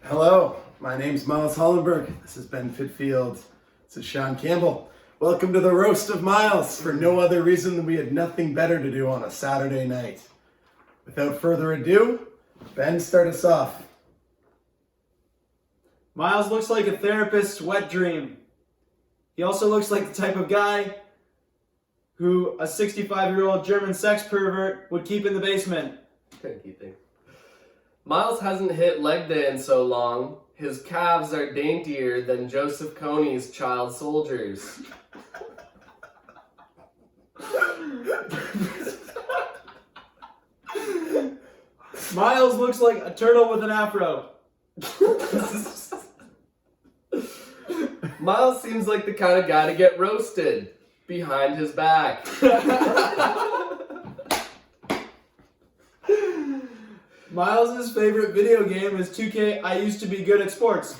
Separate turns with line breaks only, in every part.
Hello, my name's Miles Hollenberg. This is Ben Fitfield. This is Sean Campbell. Welcome to the Roast of Myles, for no other reason than we had nothing better to do on a Saturday night. Without further ado, Ben, start us off.
Miles looks like a therapist's wet dream. He also looks like the type of guy who a 65-year-old German sex pervert would keep in the basement.
Miles hasn't hit leg day in so long, his calves are daintier than Joseph Kony's child soldiers.
Miles looks like a turtle with an afro.
Miles seems like the kind of guy to get roasted behind his back.
Miles' favorite video game is 2K I Used to Be Good at Sports.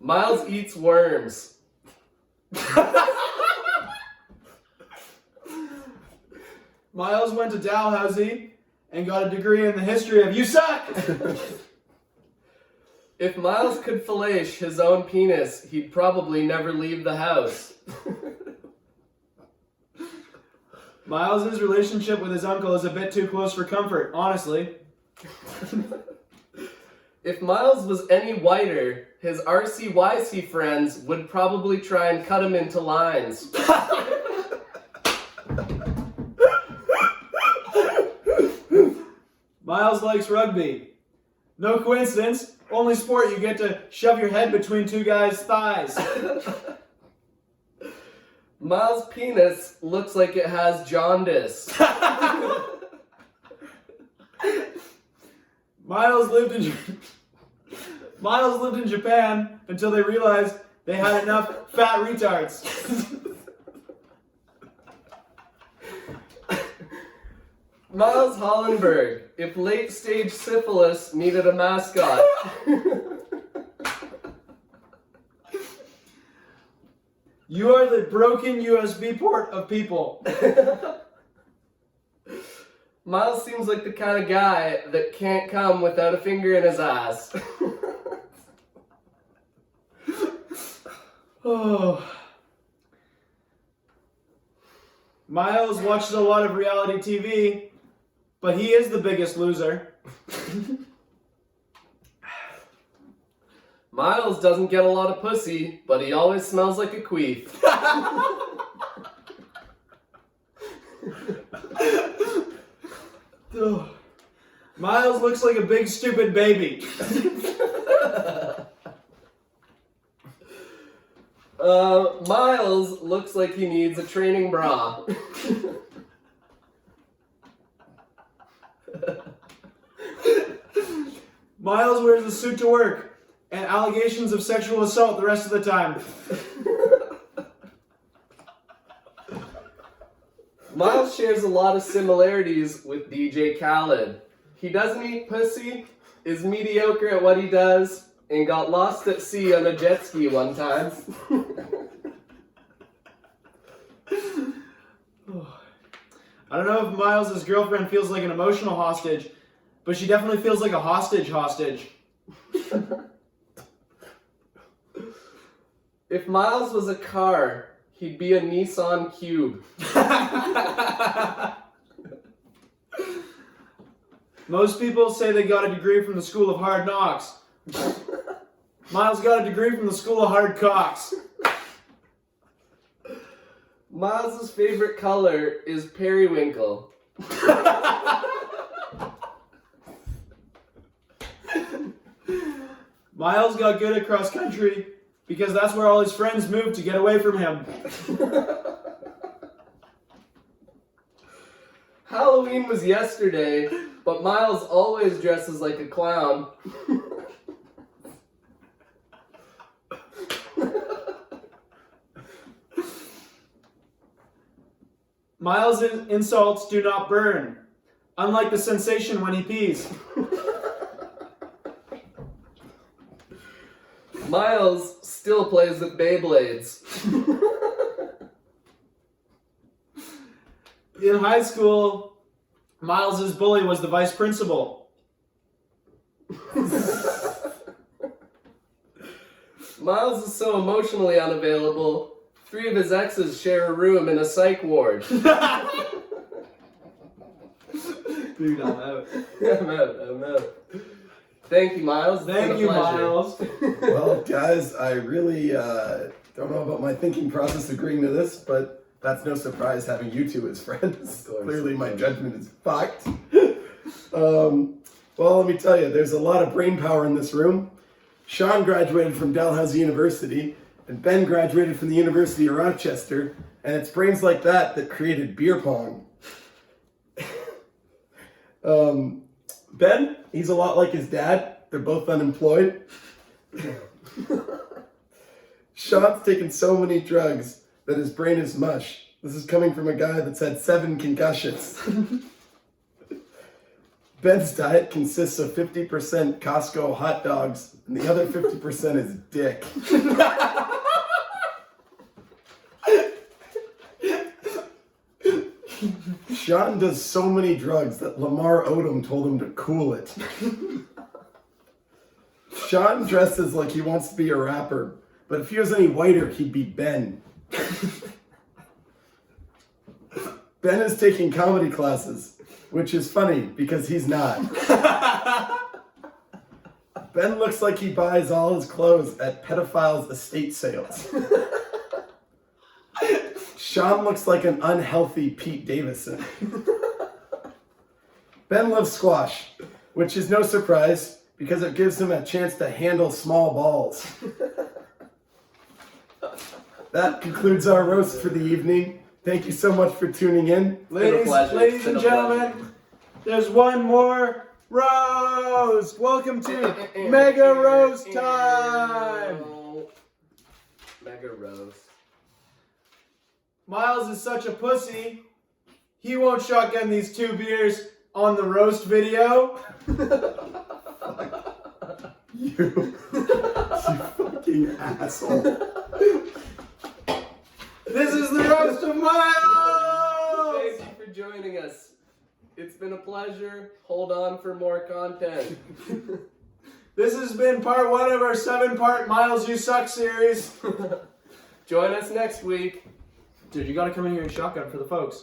Miles eats worms.
Miles went to Dalhousie and got a degree in the history of You Suck!
If Miles could fellate his own penis, he'd probably never leave the house.
Miles' relationship with his uncle is a bit too close for comfort, honestly.
If Miles was any whiter, his RCYC friends would probably try and cut him into lines.
Miles likes rugby. No coincidence, only sport you get to shove your head between two guys' thighs.
Miles' penis looks like it has jaundice.
Miles lived in Japan until they realized they had enough fat retards.
Miles Hollenberg, if late-stage syphilis needed a mascot.
You are the broken USB port of people.
Miles seems like the kind of guy that can't come without a finger in his ass.
Oh. Miles watches a lot of reality TV, but he is the biggest loser.
Miles doesn't get a lot of pussy, but he always smells like a queef.
Miles looks like a big stupid baby.
Miles looks like he needs a training bra.
Miles wears a suit to work and allegations of sexual assault the rest of the time.
Miles shares a lot of similarities with DJ Khaled. He doesn't eat pussy, is mediocre at what he does, and got lost at sea on a jet ski one time.
I don't know if Miles' girlfriend feels like an emotional hostage, but she definitely feels like a hostage.
If Miles was a car, he'd be a Nissan Cube.
Most people say they got a degree from the School of Hard Knocks. Miles got a degree from the School of Hard Cocks.
Miles' favorite color is periwinkle.
Miles got good at cross country because that's where all his friends moved to get away from him.
Halloween was yesterday, but Miles always dresses like a clown.
Miles' insults do not burn, unlike the sensation when he pees.
Miles still plays with Beyblades.
In high school, Miles' bully was the vice principal.
Miles is so emotionally unavailable, 3 of his exes share a room in a psych ward.
Dude, I'm out.
I'm out. Thank you, Miles. It's been
Thank
a
you,
pleasure.
Miles.
Well, guys, I really don't know about my thinking process agreeing to this, but that's no surprise having you two as friends.
Of course.
Clearly, my judgment is fucked. Well, let me tell you, there's a lot of brain power in this room. Sean graduated from Dalhousie University, and Ben graduated from the University of Rochester, and it's brains like that that created beer pong. Ben, he's a lot like his dad. They're both unemployed. Sean's taken so many drugs that his brain is mush. This is coming from a guy that's had 7 concussions. Ben's diet consists of 50% Costco hot dogs, and the other 50% is dick. Sean does so many drugs that Lamar Odom told him to cool it. Sean dresses like he wants to be a rapper, but if he was any whiter, he'd be Ben. Ben is taking comedy classes, which is funny because he's not. Ben looks like he buys all his clothes at pedophiles' estate sales. Sean looks like an unhealthy Pete Davidson. Ben loves squash, which is no surprise because it gives him a chance to handle small balls. That concludes our roast for the evening. Thank you so much for tuning in.
Ladies
It's
and
been a
gentlemen, there's one more roast. Welcome to Mega Roast Time.
Mega roast.
Miles is such a pussy, he won't shotgun these 2 beers on the roast video.
You fucking asshole.
This is the Roast of Myles!
Thank you for joining us. It's been a pleasure. Hold on for more content.
This has been part 1 of our 7-part Miles You Suck series.
Join us next week.
Dude, you gotta come in here and shotgun for the folks.